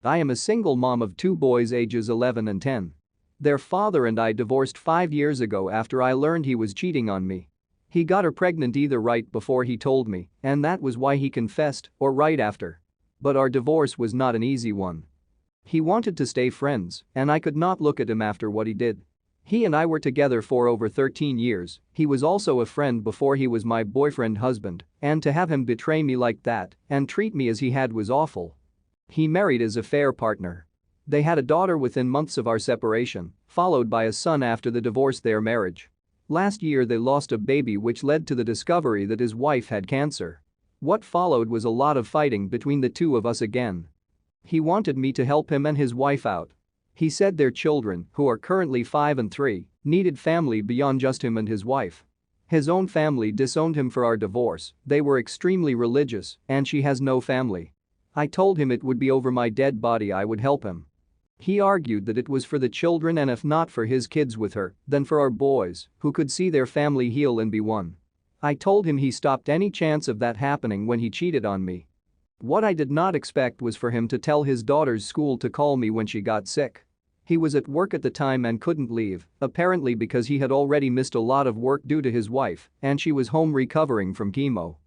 I am a single mom of two boys ages 11 and 10. Their father and I divorced 5 years ago after I learned he was cheating on me. He got her pregnant either right before he told me, and that was why he confessed, or right after. But our divorce was not an easy one. He wanted to stay friends, and I could not look at him after what he did. He and I were together for over 13 years, he was also a friend before he was my boyfriend husband, and to have him betray me like that and treat me as he had was awful. He married his affair partner. They had a daughter within months of our separation, followed by a son after the divorce their marriage. Last year they lost a baby which led to the discovery that his wife had cancer. What followed was a lot of fighting between the two of us again. He wanted me to help him and his wife out. He said their children, who are currently 5 and 3, needed family beyond just him and his wife. His own family disowned him for our divorce, they were extremely religious, and she has no family. I told him it would be over my dead body I would help him. He argued that it was for the children and if not for his kids with her, then for our boys, who could see their family heal and be one. I told him he stopped any chance of that happening when he cheated on me. What I did not expect was for him to tell his daughter's school to call me when she got sick. He was at work at the time and couldn't leave, apparently because he had already missed a lot of work due to his wife, and she was home recovering from chemo.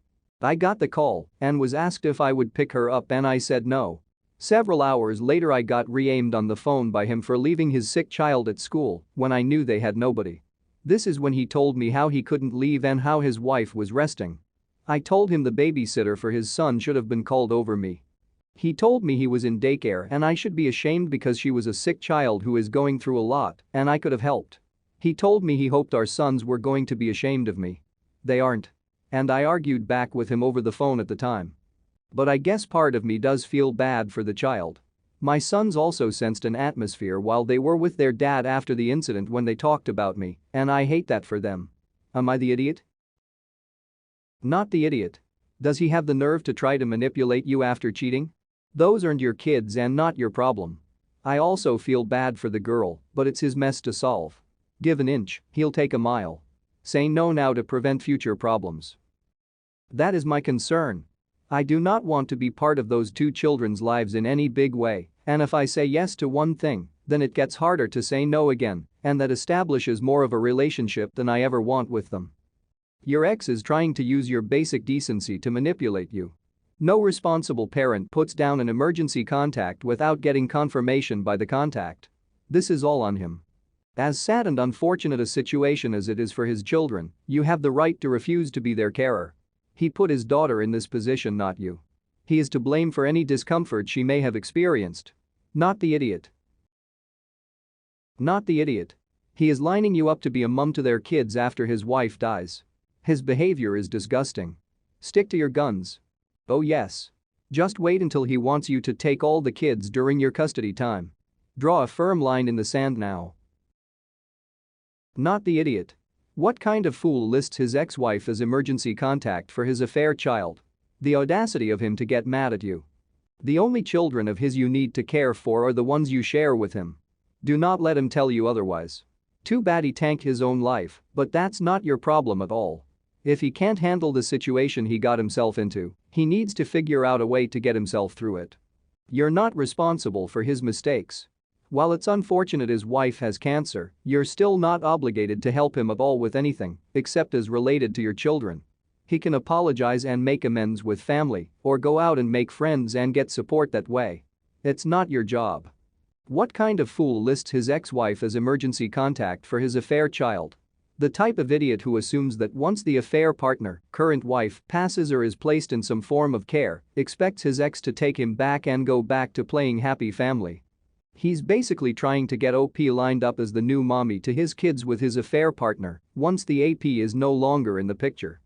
I got the call and was asked if I would pick her up and I said no. Several hours later I got re-aimed on the phone by him for leaving his sick child at school when I knew they had nobody. This is when he told me how he couldn't leave and how his wife was resting. I told him the babysitter for his son should have been called over me. He told me he was in daycare and I should be ashamed because she was a sick child who is going through a lot and I could have helped. He told me he hoped our sons were going to be ashamed of me. They aren't. And I argued back with him over the phone at the time. But I guess part of me does feel bad for the child. My sons also sensed an atmosphere while they were with their dad after the incident when they talked about me, and I hate that for them. Am I the idiot? Not the idiot. Does he have the nerve to try to manipulate you after cheating? Those aren't your kids and not your problem. I also feel bad for the girl, but it's his mess to solve. Give an inch, he'll take a mile. Say no now to prevent future problems. That is my concern. I do not want to be part of those two children's lives in any big way, and if I say yes to one thing, then it gets harder to say no again, and that establishes more of a relationship than I ever want with them. Your ex is trying to use your basic decency to manipulate you. No responsible parent puts down an emergency contact without getting confirmation by the contact. This is all on him. As sad and unfortunate a situation as it is for his children, you have the right to refuse to be their carer. He put his daughter in this position, not you. He is to blame for any discomfort she may have experienced. Not the idiot. Not the idiot. He is lining you up to be a mum to their kids after his wife dies. His behavior is disgusting. Stick to your guns. Oh yes. Just wait until he wants you to take all the kids during your custody time. Draw a firm line in the sand now. Not the idiot. What kind of fool lists his ex-wife as emergency contact for his affair child? The audacity of him to get mad at you. The only children of his you need to care for are the ones you share with him. Do not let him tell you otherwise. Too bad he tanked his own life, but that's not your problem at all. If he can't handle the situation he got himself into, he needs to figure out a way to get himself through it. You're not responsible for his mistakes. While it's unfortunate his wife has cancer, you're still not obligated to help him at all with anything, except as related to your children. He can apologize and make amends with family, or go out and make friends and get support that way. It's not your job. What kind of fool lists his ex-wife as emergency contact for his affair child? The type of idiot who assumes that once the affair partner, current wife, passes or is placed in some form of care, expects his ex to take him back and go back to playing happy family. He's basically trying to get OP lined up as the new mommy to his kids with his affair partner once the AP is no longer in the picture.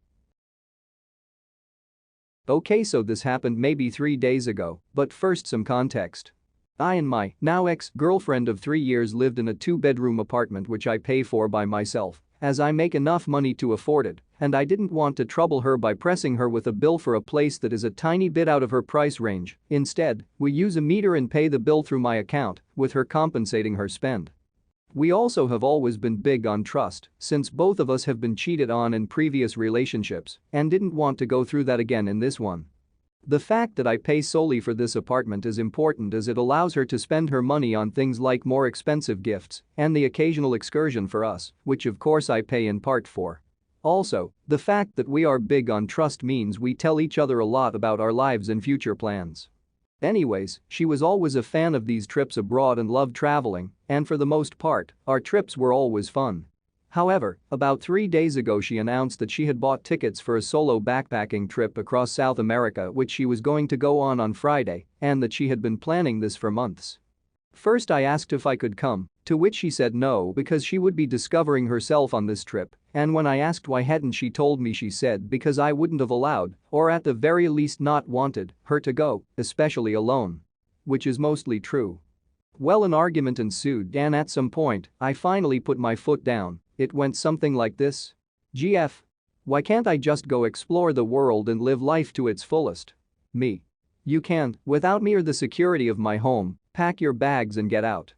Okay, so this happened maybe 3 days ago, but first some context. I and my now ex-girlfriend of 3 years lived in a 2-bedroom apartment which I pay for by myself, as I make enough money to afford it, and I didn't want to trouble her by pressing her with a bill for a place that is a tiny bit out of her price range. Instead, we use a meter and pay the bill through my account, with her compensating her spend. We also have always been big on trust, since both of us have been cheated on in previous relationships and didn't want to go through that again in this one. The fact that I pay solely for this apartment is important as it allows her to spend her money on things like more expensive gifts and the occasional excursion for us, which of course I pay in part for. Also, the fact that we are big on trust means we tell each other a lot about our lives and future plans. Anyways, she was always a fan of these trips abroad and loved traveling, and for the most part, our trips were always fun. However, about 3 days ago she announced that she had bought tickets for a solo backpacking trip across South America which she was going to go on Friday and that she had been planning this for months. First I asked if I could come, to which she said no because she would be discovering herself on this trip, and when I asked why hadn't she told me she said because I wouldn't have allowed, or at the very least not wanted, her to go, especially alone. Which is mostly true. Well, an argument ensued and at some point, I finally put my foot down. It went something like this. GF. Why can't I just go explore the world and live life to its fullest? Me. You can't, without me or the security of my home, pack your bags and get out.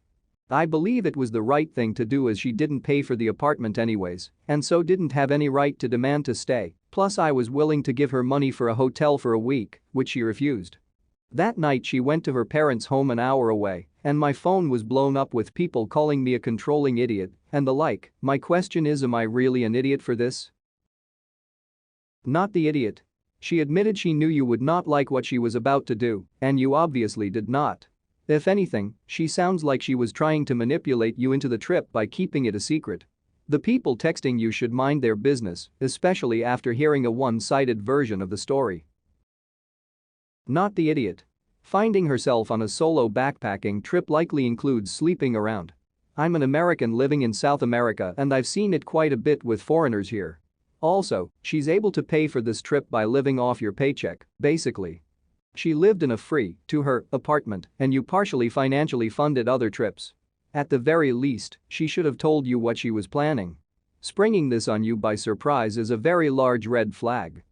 I believe it was the right thing to do as she didn't pay for the apartment anyways, and so didn't have any right to demand to stay, plus I was willing to give her money for a hotel for a week, which she refused. That night she went to her parents' home an hour away, and my phone was blown up with people calling me a controlling idiot and the like. My question is, am I really an idiot for this? Not the idiot. She admitted she knew you would not like what she was about to do, and you obviously did not. If anything, she sounds like she was trying to manipulate you into the trip by keeping it a secret. The people texting you should mind their business, especially after hearing a one-sided version of the story. Not the idiot. Finding herself on a solo backpacking trip likely includes sleeping around. I'm an American living in South America and I've seen it quite a bit with foreigners here. Also, she's able to pay for this trip by living off your paycheck, basically. She lived in a free, to her, apartment and you partially financially funded other trips. At the very least, she should have told you what she was planning. Springing this on you by surprise is a very large red flag.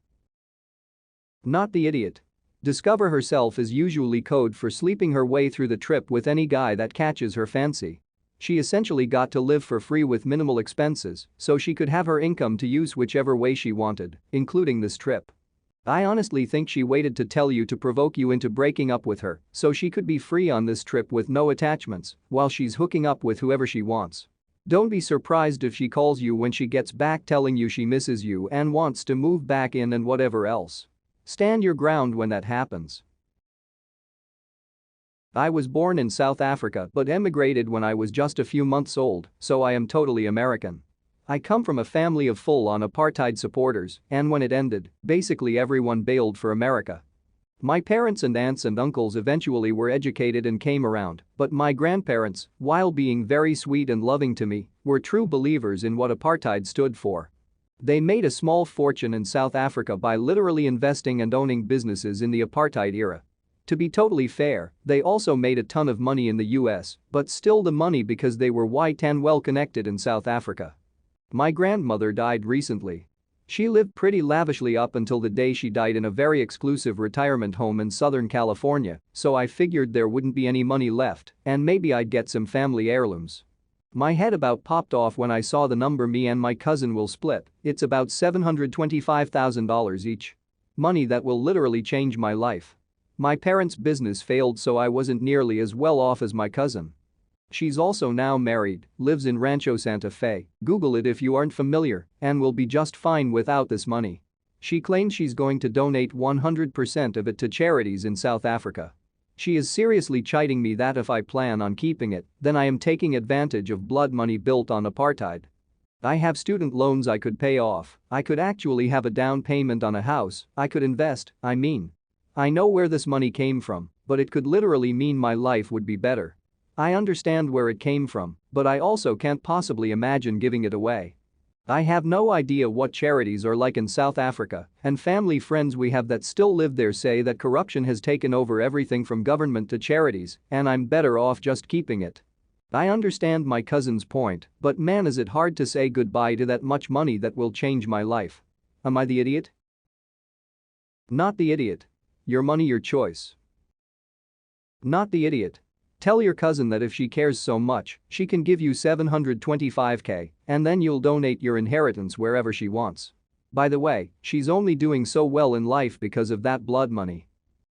Not the idiot. Discover herself is usually code for sleeping her way through the trip with any guy that catches her fancy. She essentially got to live for free with minimal expenses so she could have her income to use whichever way she wanted, including this trip. I honestly think she waited to tell you to provoke you into breaking up with her so she could be free on this trip with no attachments while she's hooking up with whoever she wants. Don't be surprised if she calls you when she gets back telling you she misses you and wants to move back in and whatever else. Stand your ground when that happens. I was born in South Africa but emigrated when I was just a few months old, so I am totally American. I come from a family of full-on apartheid supporters, and when it ended, basically everyone bailed for America. My parents and aunts and uncles eventually were educated and came around, but my grandparents, while being very sweet and loving to me, were true believers in what apartheid stood for. They made a small fortune in South Africa by literally investing and owning businesses in the apartheid era. To be totally fair, they also made a ton of money in the US, but still the money because they were white and well connected in South Africa. My grandmother died recently. She lived pretty lavishly up until the day she died in a very exclusive retirement home in Southern California, so I figured there wouldn't be any money left and maybe I'd get some family heirlooms. My head about popped off when I saw the number me and my cousin will split. It's about $725,000 each. Money that will literally change my life. My parents' business failed so I wasn't nearly as well off as my cousin. She's also now married, lives in Rancho Santa Fe, Google it if you aren't familiar, and will be just fine without this money. She claims she's going to donate 100% of it to charities in South Africa. She is seriously chiding me that if I plan on keeping it, then I am taking advantage of blood money built on apartheid. I have student loans I could pay off, I could actually have a down payment on a house, I could invest, I know where this money came from, but it could literally mean my life would be better. I understand where it came from, but I also can't possibly imagine giving it away. I have no idea what charities are like in South Africa, and family friends we have that still live there say that corruption has taken over everything from government to charities, and I'm better off just keeping it. I understand my cousin's point, but man is it hard to say goodbye to that much money that will change my life. Am I the idiot? Not the idiot. Your money, your choice. Not the idiot. Tell your cousin that if she cares so much, she can give you $725K, and then you'll donate your inheritance wherever she wants. By the way, she's only doing so well in life because of that blood money.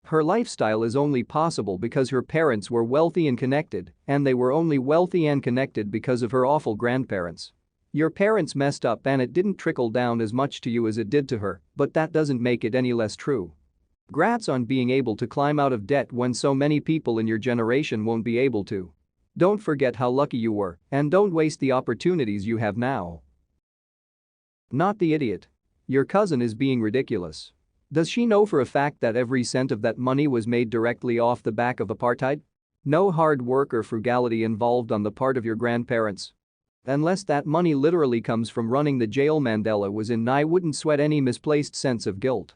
Her lifestyle is only possible because her parents were wealthy and connected, and they were only wealthy and connected because of her awful grandparents. Your parents messed up and it didn't trickle down as much to you as it did to her, but that doesn't make it any less true. Grats on being able to climb out of debt when so many people in your generation won't be able to. Don't forget how lucky you were, and don't waste the opportunities you have now. Not the idiot. Your cousin is being ridiculous. Does she know for a fact that every cent of that money was made directly off the back of apartheid? No hard work or frugality involved on the part of your grandparents. Unless that money literally comes from running the jail Mandela was in, I wouldn't sweat any misplaced sense of guilt.